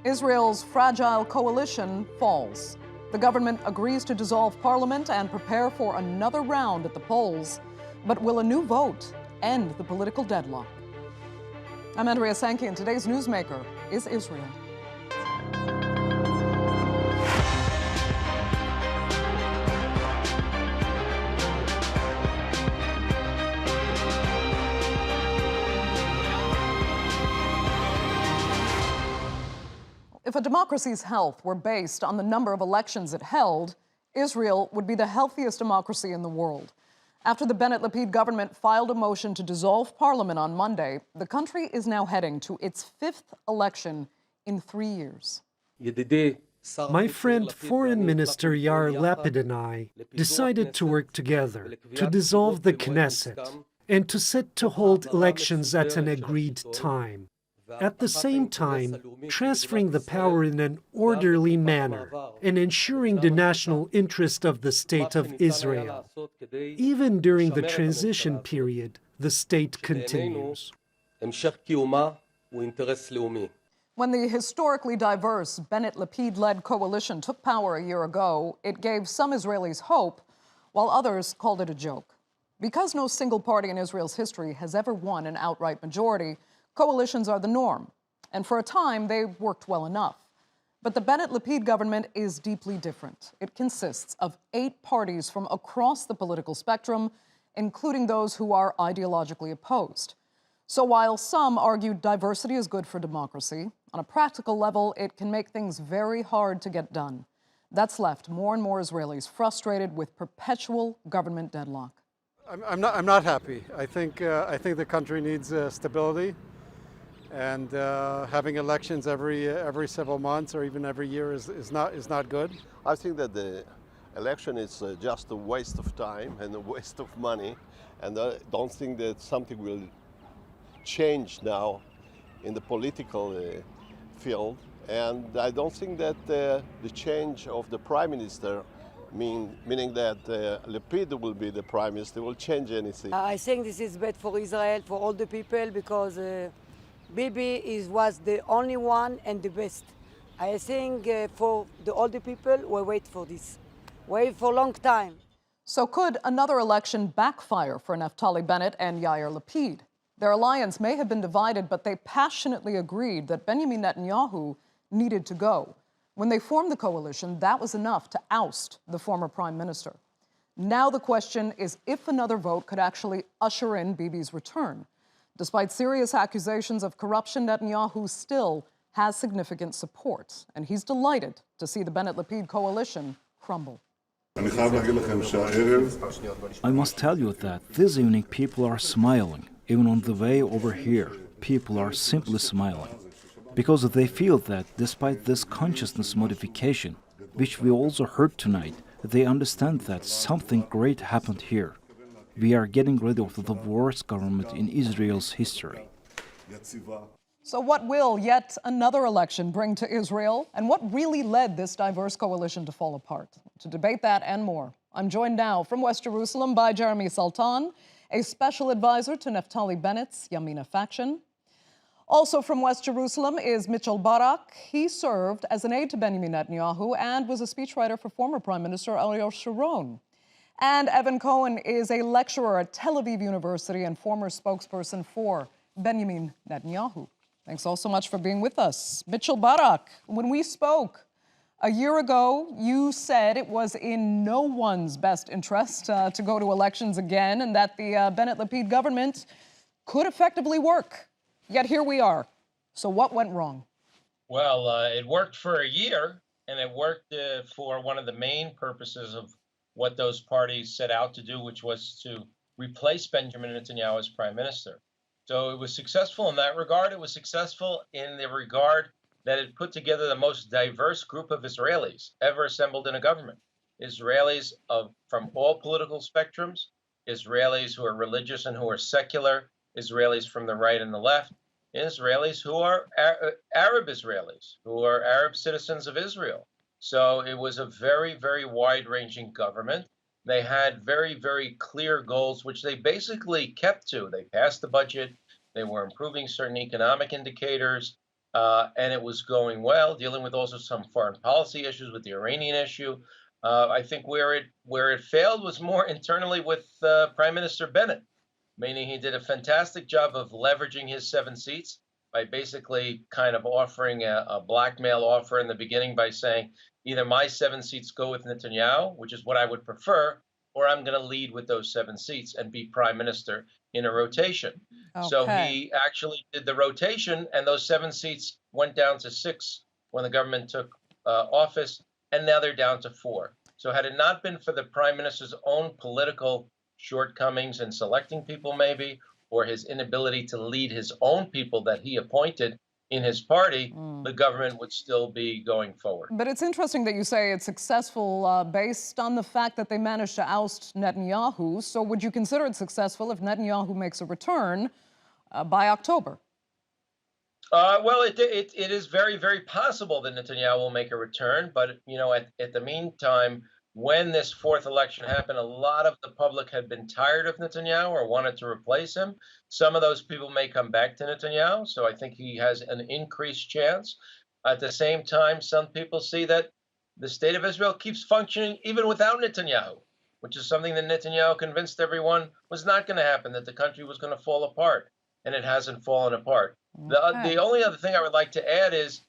Israel's fragile coalition falls. The government agrees to dissolve parliament and prepare for another round at the polls. But will a new vote end the political deadlock? I'm Andrea Sankey, and today's newsmaker is Israel. If a democracy's health were based on the number of elections it held, Israel would be the healthiest democracy in the world. After the Bennett-Lapid government filed a motion to dissolve parliament on Monday, the country is now heading to its fifth election in 3 years. My friend, Foreign Minister Yair Lapid and I decided to work together to dissolve the Knesset and to set to hold elections at an agreed time. At the same time, transferring the power in an orderly manner and ensuring the national interest of the State of Israel. Even during the transition period, the state continues. When the historically diverse Bennett-Lapid-led coalition took power a year ago, it gave some Israelis hope, while others called it a joke. Because no single party in Israel's history has ever won an outright majority, coalitions are the norm, and for a time, they worked well enough. But the Bennett-Lapid government is deeply different. It consists of 8 parties from across the political spectrum, including those who are ideologically opposed. So while some argue diversity is good for democracy, on a practical level, it can make things very hard to get done. That's left more and more Israelis frustrated with perpetual government deadlock. I'm not happy. I think the country needs stability. And having elections every several months or even every year is not good. I think that the election is just a waste of time and a waste of money, and I don't think that something will change now in the political field. And I don't think that the change of the prime minister, meaning that Lapid will be the prime minister, will change anything. I think this is bad for Israel, for all the people, because Bibi was the only one and the best. I think for the older people, we wait for this. Wait for a long time. So could another election backfire for Naftali Bennett and Yair Lapid? Their alliance may have been divided, but they passionately agreed that Benjamin Netanyahu needed to go. When they formed the coalition, that was enough to oust the former prime minister. Now the question is if another vote could actually usher in Bibi's return. Despite serious accusations of corruption, Netanyahu still has significant support, and he's delighted to see the Bennett-Lapid coalition crumble. I must tell you that this evening people are smiling. Even on the way over here, people are simply smiling. Because they feel that despite this consciousness modification, which we also heard tonight, they understand that something great happened here. We are getting rid of the worst government in Israel's history. So what will yet another election bring to Israel? And what really led this diverse coalition to fall apart? To debate that and more, I'm joined now from West Jerusalem by Jeremy Saltan, a special advisor to Naftali Bennett's Yamina faction. Also from West Jerusalem is Mitchell Barak. He served as an aide to Benjamin Netanyahu and was a speechwriter for former Prime Minister Ariel Sharon. And Evan Cohen is a lecturer at Tel Aviv University and former spokesperson for Benjamin Netanyahu. Thanks all so much for being with us. Mitchell Barak, when we spoke a year ago, you said it was in no one's best interest to go to elections again and that the Bennett-Lapid government could effectively work. Yet here we are. So what went wrong? Well, it worked for a year, and it worked for one of the main purposes of what those parties set out to do, which was to replace Benjamin Netanyahu as prime minister. So it was successful in that regard. It was successful in the regard that it put together the most diverse group of Israelis ever assembled in a government. Israelis from all political spectrums, Israelis who are religious and who are secular, Israelis from the right and the left, Israelis who are Arab Israelis, who are Arab citizens of Israel. So it was a very, very wide-ranging government. They had very, very clear goals, which they basically kept to. They passed the budget. They were improving certain economic indicators. and it was going well, dealing with also some foreign policy issues with the Iranian issue. I think where it failed was more internally with Prime Minister Bennett, meaning he did a fantastic job of leveraging his 7 seats by basically kind of offering a blackmail offer in the beginning by saying, either my 7 seats go with Netanyahu, which is what I would prefer, or I'm going to lead with those 7 seats and be prime minister in a rotation. So he actually did the rotation, and those 7 seats went down to 6 when the government took office, and now they're down to 4. So had it not been for the prime minister's own political shortcomings in selecting people, maybe, or his inability to lead his own people that he appointed in his party, the government would still be going forward. But it's interesting that you say it's successful based on the fact that they managed to oust Netanyahu. So would you consider it successful if Netanyahu makes a return by October? Well, it is very, very possible that Netanyahu will make a return. But, you know, at the meantime, when this 4th election happened, a lot of the public had been tired of Netanyahu or wanted to replace him. Some of those people may come back to Netanyahu, so I think he has an increased chance. At the same time, some people see that the state of Israel keeps functioning even without Netanyahu, which is something that Netanyahu convinced everyone was not going to happen, that the country was going to fall apart, and it hasn't fallen apart. The only other thing I would like to add is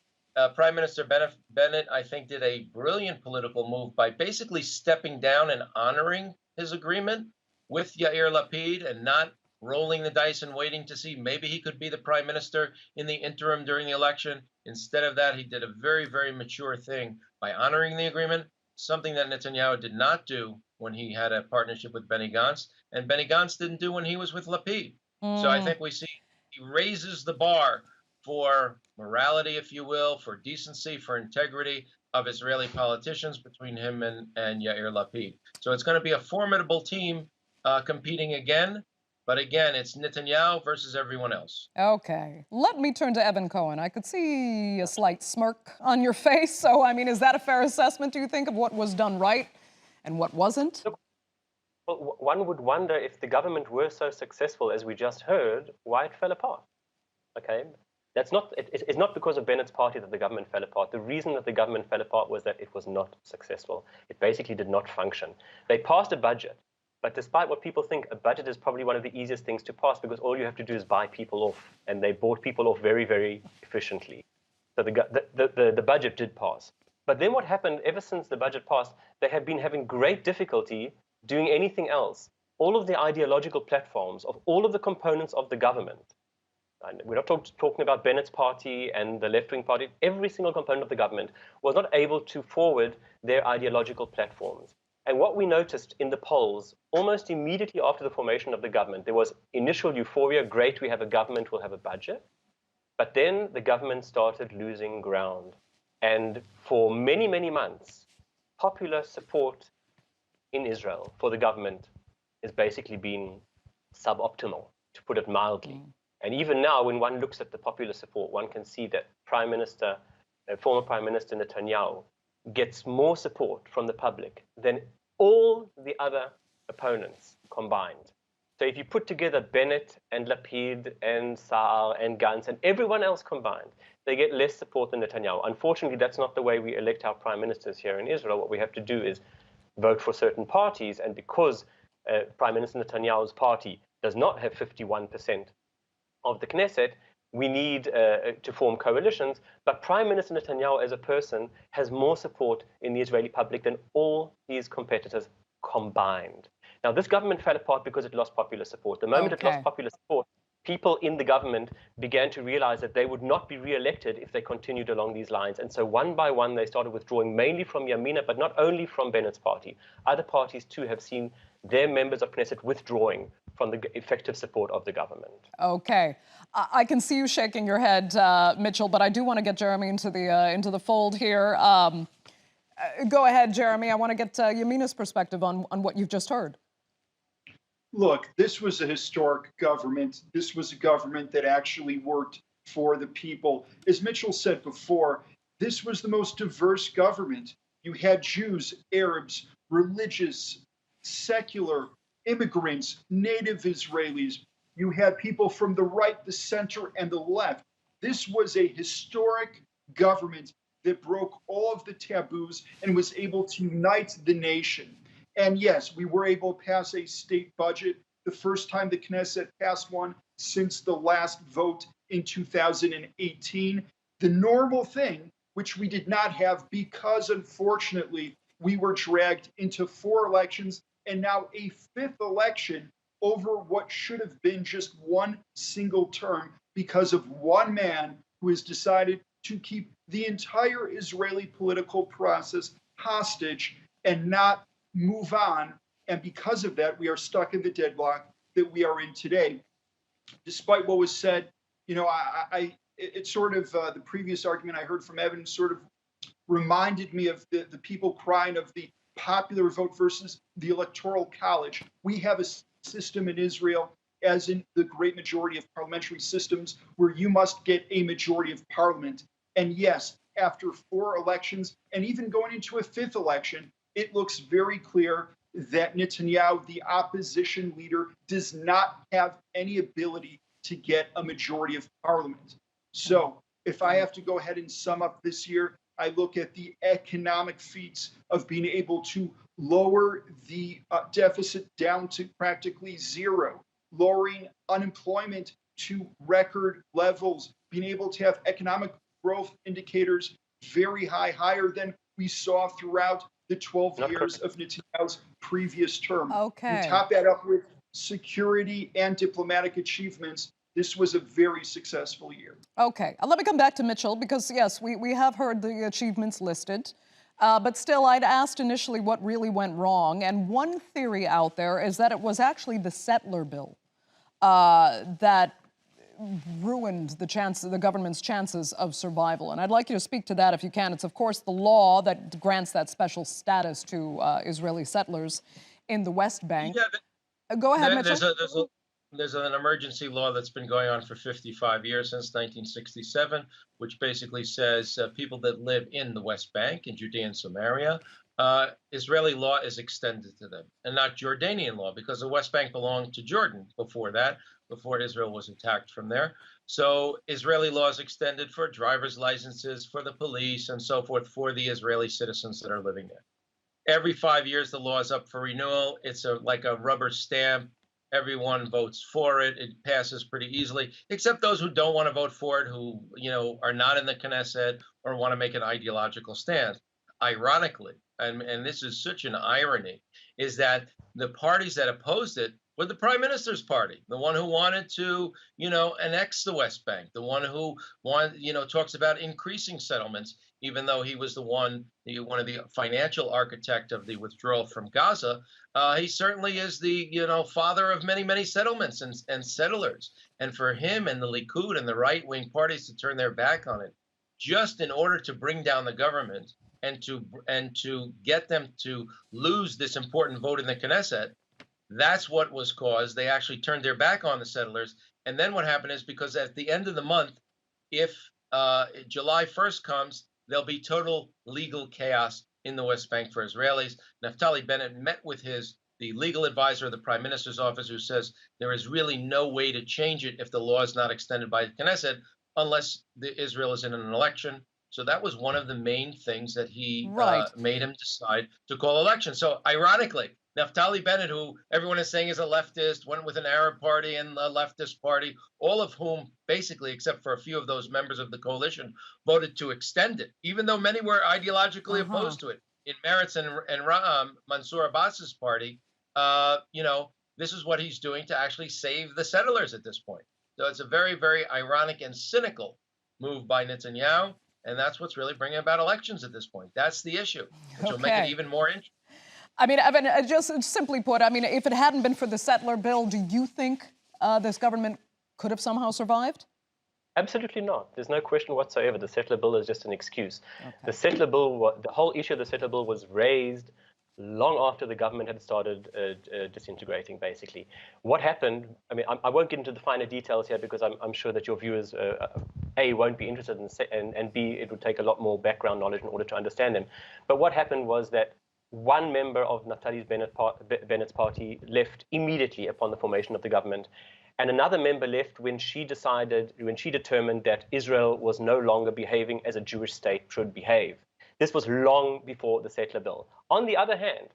Prime Minister Bennett, I think, did a brilliant political move by basically stepping down and honoring his agreement with Yair Lapid and not rolling the dice and waiting to see maybe he could be the prime minister in the interim during the election. Instead of that, he did a very, very mature thing by honoring the agreement, something that Netanyahu did not do when he had a partnership with Benny Gantz, and Benny Gantz didn't do when he was with Lapid. So I think we see he raises the bar for morality, if you will, for decency, for integrity of Israeli politicians between him and Yair Lapid. So it's going to be a formidable team competing again. But again, it's Netanyahu versus everyone else. Okay. Let me turn to Evan Cohen. I could see a slight smirk on your face. So, I mean, is that a fair assessment, do you think, of what was done right and what wasn't? Look, well, one would wonder if the government were so successful, as we just heard, why it fell apart. Okay? It's not because of Bennett's party that the government fell apart. The reason that the government fell apart was that it was not successful. It basically did not function. They passed a budget. But despite what people think, a budget is probably one of the easiest things to pass because all you have to do is buy people off. And they bought people off very, very efficiently. So the budget did pass. But then what happened ever since the budget passed, they have been having great difficulty doing anything else. All of the ideological platforms of all of the components of the government, and we're not talking about Bennett's party and the left-wing party, every single component of the government was not able to forward their ideological platforms. And what we noticed in the polls, almost immediately after the formation of the government, there was initial euphoria, great, we have a government, we'll have a budget. But then the government started losing ground. And for many, many months, popular support in Israel for the government has basically been suboptimal, to put it mildly. And even now, when one looks at the popular support, one can see that former Prime Minister Netanyahu gets more support from the public than all the other opponents combined. So if you put together Bennett and Lapid and Saar and Gantz and everyone else combined, they get less support than Netanyahu. Unfortunately, that's not the way we elect our prime ministers here in Israel. What we have to do is vote for certain parties. And because Prime Minister Netanyahu's party does not have 51% of the Knesset, we need to form coalitions, but Prime Minister Netanyahu as a person has more support in the Israeli public than all his competitors combined. Now, this government fell apart because it lost popular support. The moment it lost popular support, people in the government began to realize that they would not be re-elected if they continued along these lines. And so one by one, they started withdrawing mainly from Yamina, but not only from Bennett's party. Other parties, too, have seen their members of Knesset withdrawing from the effective support of the government. Okay. I can see you shaking your head, Mitchell, but I do want to get Jeremy into the fold here. Go ahead, Jeremy. I want to get Yamina's perspective on what you've just heard. Look, this was a historic government. This was a government that actually worked for the people. As Mitchell said before, this was the most diverse government. You had Jews, Arabs, religious, secular, immigrants, native Israelis. You had people from the right, the center, and the left. This was a historic government that broke all of the taboos and was able to unite the nation. And yes, we were able to pass a state budget, the first time the Knesset passed one since the last vote in 2018. The normal thing, which we did not have because, unfortunately, we were dragged into 4 elections and now a 5th election over what should have been just one single term because of one man who has decided to keep the entire Israeli political process hostage and not move on. And because of that, we are stuck in the deadlock that we are in today. Despite what was said, you know, it's sort of the previous argument I heard from Evan sort of reminded me of the people crying of the popular vote versus the electoral college. We have a system in Israel, as in the great majority of parliamentary systems, where you must get a majority of parliament. And yes, after 4 elections and even going into a 5th election, it looks very clear that Netanyahu, the opposition leader, does not have any ability to get a majority of parliament. So if I have to go ahead and sum up this year, I look at the economic feats of being able to lower the deficit down to practically 0, lowering unemployment to record levels, being able to have economic growth indicators very high, higher than we saw throughout the 12 years of Netanyahu's previous term. Okay. You top that up with security and diplomatic achievements. This was a very successful year. Okay, let me come back to Mitchell because, yes, we have heard the achievements listed. But still, I'd asked initially what really went wrong. And one theory out there is that it was actually the settler bill that ruined the government's chances of survival. And I'd like you to speak to that if you can. It's, of course, the law that grants that special status to Israeli settlers in the West Bank. Yeah, Go ahead, Mitchell. There's an emergency law that's been going on for 55 years, since 1967, which basically says people that live in the West Bank, in Judea and Samaria, Israeli law is extended to them, and not Jordanian law, because the West Bank belonged to Jordan before that, before Israel was attacked from there. So Israeli law is extended for driver's licenses, for the police, and so forth, for the Israeli citizens that are living there. Every 5 years, the law is up for renewal. It's like a rubber stamp. Everyone votes for it. It passes pretty easily, except those who don't want to vote for it, who, you know, are not in the Knesset or want to make an ideological stand. Ironically, and this is such an irony, is that the parties that opposed it were the prime minister's party, the one who wanted to, you know, annex the West Bank, the one who talks about increasing settlements, even though he was one of the financial architect of the withdrawal from Gaza. He certainly is the, father of many, many settlements and settlers. And for him and the Likud and the right-wing parties to turn their back on it, just in order to bring down the government and to get them to lose this important vote in the Knesset, that's what was caused. They actually turned their back on the settlers. And then what happened is, because at the end of the month, if July 1st comes, there'll be total legal chaos in the West Bank for Israelis. Naftali Bennett met with the legal advisor of the Prime Minister's office, who says there is really no way to change it if the law is not extended by the Knesset, unless Israel is in an election. So that was one of the main things that he made him decide to call elections. So ironically, Naftali Bennett, who everyone is saying is a leftist, went with an Arab party and a leftist party, all of whom basically, except for a few of those members of the coalition, voted to extend it, even though many were ideologically opposed to it. In Meretz and Mansour Abbas's party, this is what he's doing to actually save the settlers at this point. So it's a very, very ironic and cynical move by Netanyahu, and that's what's really bringing about elections at this point. That's the issue, which will make it even more interesting. I mean, Evan, just simply put, I mean, if it hadn't been for the settler bill, do you think this government could have somehow survived? Absolutely not. There's no question whatsoever. The settler bill is just an excuse. Okay. The settler bill, the whole issue of the settler bill was raised long after the government had started disintegrating, basically. What happened, I mean, I won't get into the finer details here because I'm sure that your viewers, A, won't be interested in, and B, it would take a lot more background knowledge in order to understand them. But what happened was that one member of Naftali Bennett's party left immediately upon the formation of the government. and another member left when she determined that Israel was no longer behaving as a Jewish state should behave. This was long before the settler bill. On the other hand,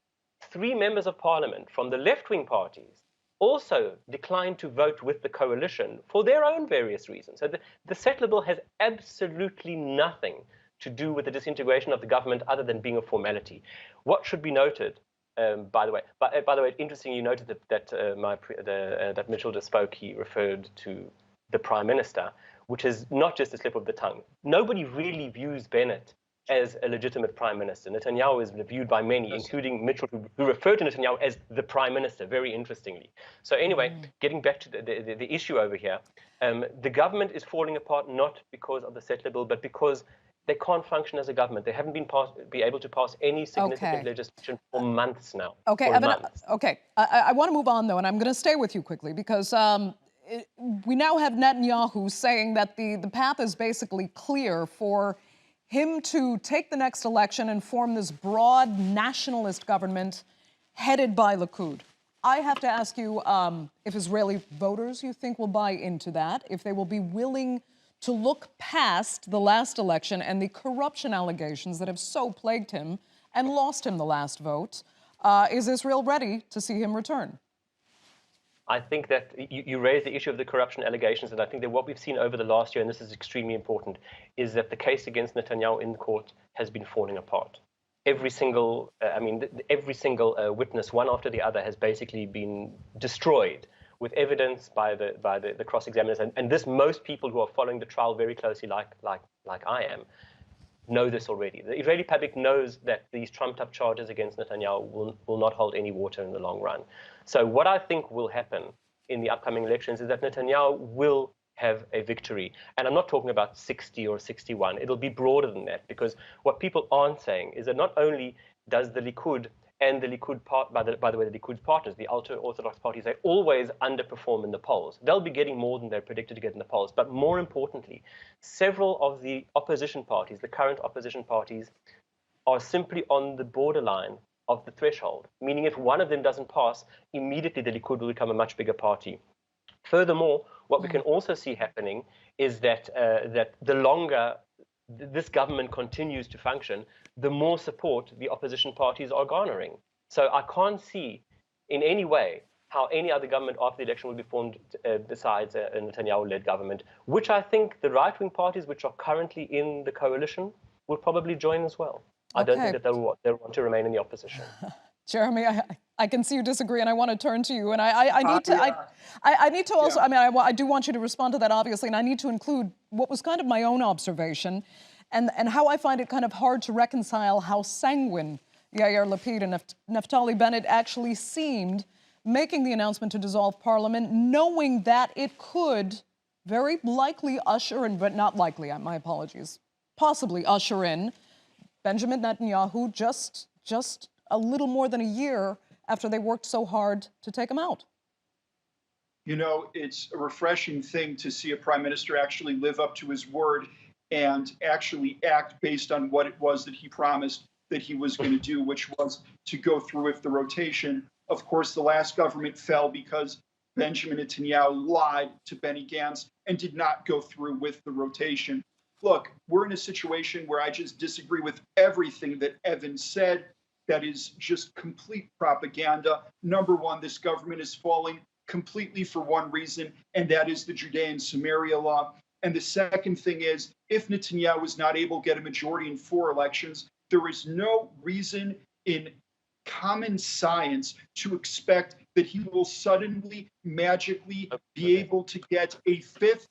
3 members of parliament from the left-wing parties also declined to vote with the coalition for their own various reasons. So the settler bill has absolutely nothing to do with the disintegration of the government other than being a formality. What should be noted, by the way, interesting you noted that Mitchell just spoke, he referred to the Prime Minister, which is not just a slip of the tongue. Nobody really views Bennett as a legitimate Prime Minister. Netanyahu is viewed by many, including Mitchell, who referred to Netanyahu as the Prime Minister, very interestingly. So anyway, getting back to the issue over here, the government is falling apart not because of the settler bill, but because they can't function as a government. They haven't been able to pass any significant legislation for months now. Okay, Evan, I want to move on, though, and I'm going to stay with you quickly, because we now have Netanyahu saying that the path is basically clear for him to take the next election and form this broad nationalist government headed by Likud. I have to ask you if Israeli voters, you think, will buy into that, if they will be willing to look past the last election and the corruption allegations that have so plagued him and lost him the last vote. Is Israel ready to see him return? I think that you raised the issue of the corruption allegations, and I think that what we've seen over the last year, and this is extremely important, is that the case against Netanyahu in court has been falling apart. Every single witness, one after the other, has basically been destroyed with evidence by the cross-examiners, and this, most people who are following the trial very closely, like I am, know this already. The Israeli public knows that these trumped-up charges against Netanyahu will not hold any water in the long run. So what I think will happen in the upcoming elections is that Netanyahu will have a victory. And I'm not talking about 60 or 61. It'll be broader than that, because what people aren't saying is that not only does the Likud and the Likud by the way, the Likud's partners, the ultra-Orthodox parties, they always underperform in the polls. They'll be getting more than they're predicted to get in the polls. But more importantly, several of the opposition parties, the current opposition parties, are simply on the borderline of the threshold, meaning if one of them doesn't pass, immediately the Likud will become a much bigger party. Furthermore, what we can also see happening is that the longer this government continues to function, the more support the opposition parties are garnering. So I can't see in any way how any other government after the election will be formed besides a Netanyahu-led government, which I think the right-wing parties, which are currently in the coalition, will probably join as well. I don't think that they'll want to remain in the opposition. Jeremy, I can see you disagree, and I want to turn to you. And I need to also, I do want you to respond to that, obviously, and I need to include what was kind of my own observation and how I find it kind of hard to reconcile how sanguine Yair Lapid and Naftali Bennett actually seemed making the announcement to dissolve Parliament, knowing that it could very likely usher in, but not likely, my apologies, possibly usher in Benjamin Netanyahu just a little more than a year after they worked so hard to take him out. You know, it's a refreshing thing to see a prime minister actually live up to his word and actually act based on what it was that he promised that he was going to do, which was to go through with the rotation. Of course, the last government fell because Benjamin Netanyahu lied to Benny Gantz and did not go through with the rotation. Look, we're in a situation where I just disagree with everything that Evan said. That is just complete propaganda. Number one, this government is falling completely for one reason, and that is the Judean Samaria law. And the second thing is, if Netanyahu is not able to get a majority in 4 elections, there is no reason in common science to expect that he will suddenly, magically be able to get a 5th,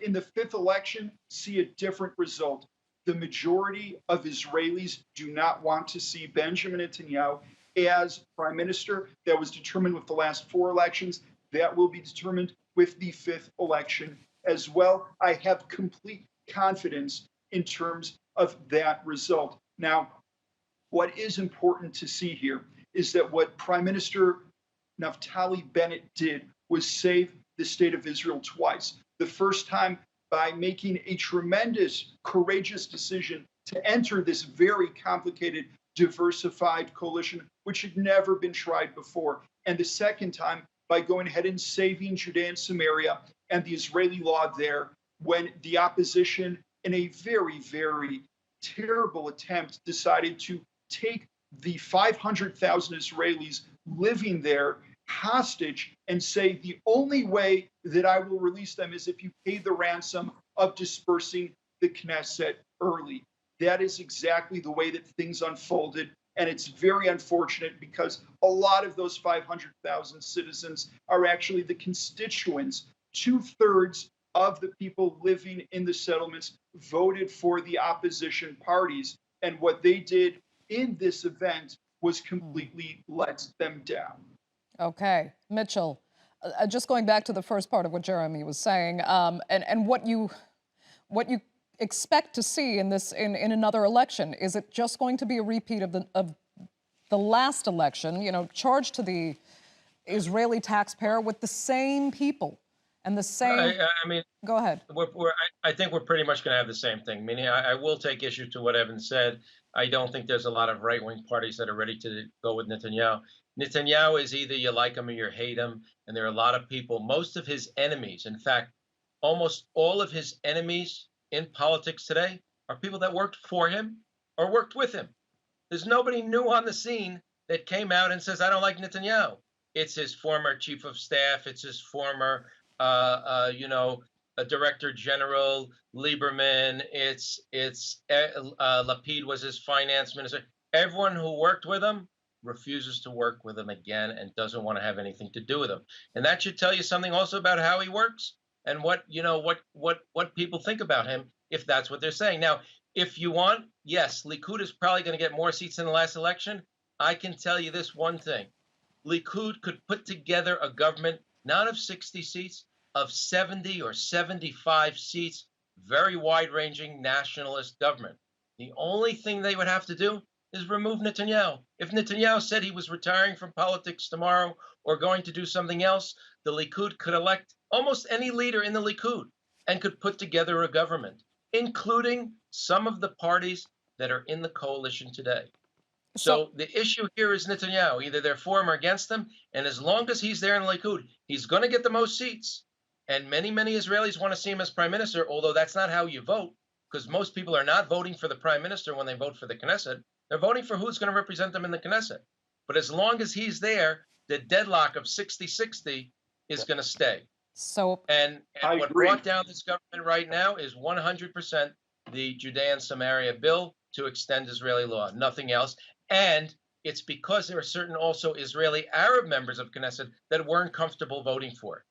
in the 5th election, see a different result. The majority of Israelis do not want to see Benjamin Netanyahu as prime minister. That was determined with the last 4 elections. That will be determined with the 5th election as well. I have complete confidence in terms of that result. Now, what is important to see here is that what Prime Minister Naftali Bennett did was save the state of Israel twice. The first time by making a tremendous, courageous decision to enter this very complicated, diversified coalition, which had never been tried before. And the second time by going ahead and saving Judea and Samaria and the Israeli law there, when the opposition, in a very, very terrible attempt, decided to take the 500,000 Israelis living there hostage and say the only way that I will release them is if you pay the ransom of dispersing the Knesset early. That is exactly the way that things unfolded. And it's very unfortunate because a lot of those 500,000 citizens are actually the constituents. 2/3 of the people living in the settlements voted for the opposition parties. And what they did in this event was completely let them down. Okay, Mitchell, just going back to the first part of what Jeremy was saying, and what you expect to see in another election. Is it just going to be a repeat of the last election? You know, charged to the Israeli taxpayer with the same people and the same. I mean, go ahead. I think we're pretty much going to have the same thing. Meaning, I will take issue to what Evan said. I don't think there's a lot of right-wing parties that are ready to go with Netanyahu. Netanyahu is either you like him or you hate him, and there are a lot of people. Most of his enemies, in fact, almost all of his enemies in politics today are people that worked for him or worked with him. There's nobody new on the scene that came out and says, I don't like Netanyahu. It's his former chief of staff. It's his former, director general, Lieberman. It's Lapid was his finance minister. Everyone who worked with him refuses to work with him again and doesn't want to have anything to do with him. And that should tell you something also about how he works and what people think about him, if that's what they're saying. Now, if you want, yes, Likud is probably going to get more seats in the last election. I can tell you this one thing. Likud could put together a government, not of 60 seats, of 70 or 75 seats, very wide-ranging nationalist government. The only thing they would have to do is remove Netanyahu. If Netanyahu said he was retiring from politics tomorrow or going to do something else, the Likud could elect almost any leader in the Likud and could put together a government, including some of the parties that are in the coalition today. So the issue here is Netanyahu. Either they're for him or against him. And as long as he's there in the Likud, he's going to get the most seats. And many, many Israelis want to see him as prime minister, although that's not how you vote, because most people are not voting for the prime minister when they vote for the Knesset. They're voting for who's going to represent them in the Knesset. But as long as he's there, the deadlock of 60-60 is going to stay. And what brought down this government right now is 100% the Judea and Samaria bill to extend Israeli law, nothing else. And it's because there are certain also Israeli Arab members of Knesset that weren't comfortable voting for it.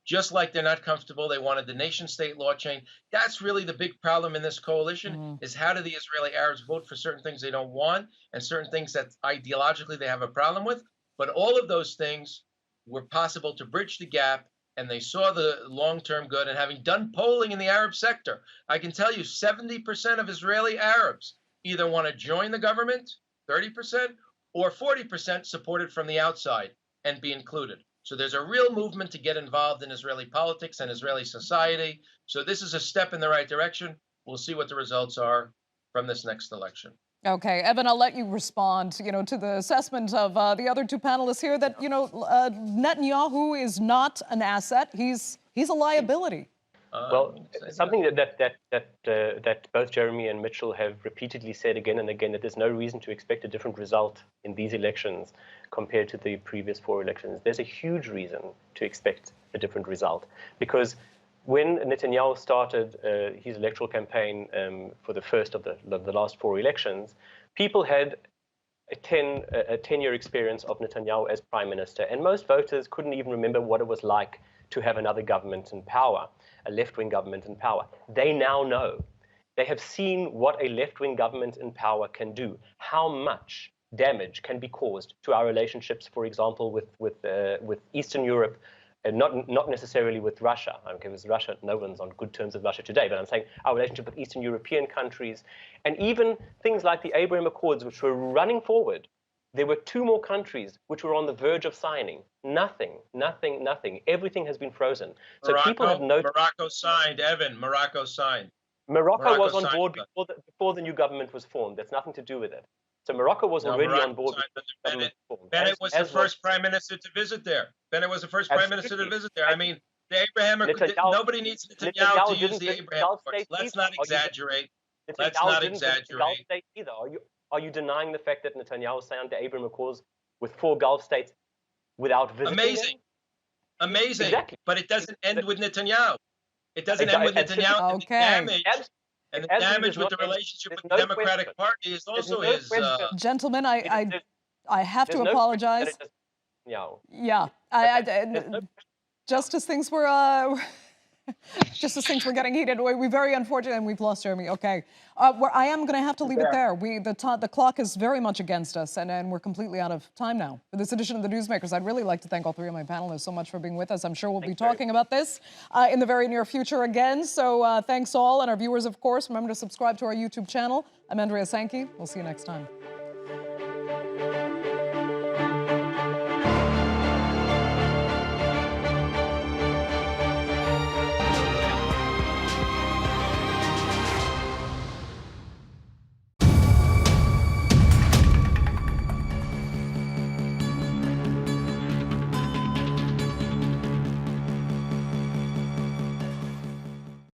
Just like they're not comfortable, they wanted the nation-state law change. That's really the big problem in this coalition, is how do the Israeli Arabs vote for certain things they don't want and certain things that ideologically they have a problem with. But all of those things were possible to bridge the gap, and they saw the long-term good. And having done polling in the Arab sector, I can tell you 70% of Israeli Arabs either want to join the government, 30%, or 40% support it from the outside and be included. So there's a real movement to get involved in Israeli politics and Israeli society. So this is a step in the right direction. We'll see what the results are from this next election. Okay, Evan, I'll let you respond, to the assessment of the other two panelists here that, Netanyahu is not an asset. He's a liability. Well, something that both Jeremy and Mitchell have repeatedly said again and again, that there's no reason to expect a different result in these elections compared to the previous 4 elections. There's a huge reason to expect a different result, because when Netanyahu started his electoral campaign for the first of the last 4 elections, people had a 10-year experience of Netanyahu as prime minister, and most voters couldn't even remember what it was like to have another government in power, a left-wing government in power. They now know. They have seen what a left-wing government in power can do, how much damage can be caused to our relationships, for example, with Eastern Europe, and not necessarily with Russia. Okay, with Russia, no one's on good terms with Russia today, but I'm saying our relationship with Eastern European countries, and even things like the Abraham Accords, which were running forward. There were 2 more countries which were on the verge of signing. Nothing. Everything has been frozen. So people have noticed. Morocco signed, Evan. Morocco signed. Morocco was on board before the new government was formed. That's nothing to do with it. So Morocco was No, already Morocco on board. signed with under government Bennett. reform, Bennett was the as first prime minister to visit there. Bennett was the first prime minister to Absolutely. visit there. I mean, the Abraham Accords, Netanyahu- nobody needs Netanyahu Netanyahu to use didn't the visit Abraham Gulf Accords. states Let's either. not exaggerate. Let's Netanyahu not didn't visit the Gulf exaggerate. states either. Are you denying the fact that Netanyahu signed the Abraham Accords with 4 Gulf states without visiting Amazing. them? Amazing. Exactly. But it doesn't end with Netanyahu. It doesn't end with Absolutely. Netanyahu. Okay. And the damage, and the Absolutely damage does with not the end. relationship There's with the no Democratic question. Party is There's also no his. question. Gentlemen, I have to There's no apologize. question that it doesn't- Yeah, There's no question. just as things were, just as things were getting heated, we very unfortunate, and we've lost Jeremy. Okay, I am going to have to leave it there. The clock is very much against us, and we're completely out of time now. For this edition of the Newsmakers, I'd really like to thank all 3 of my panelists so much for being with us. I'm sure we'll be talking about this in the very near future again. So thanks all, and our viewers, of course. Remember to subscribe to our YouTube channel. I'm Andrea Sankey. We'll see you next time.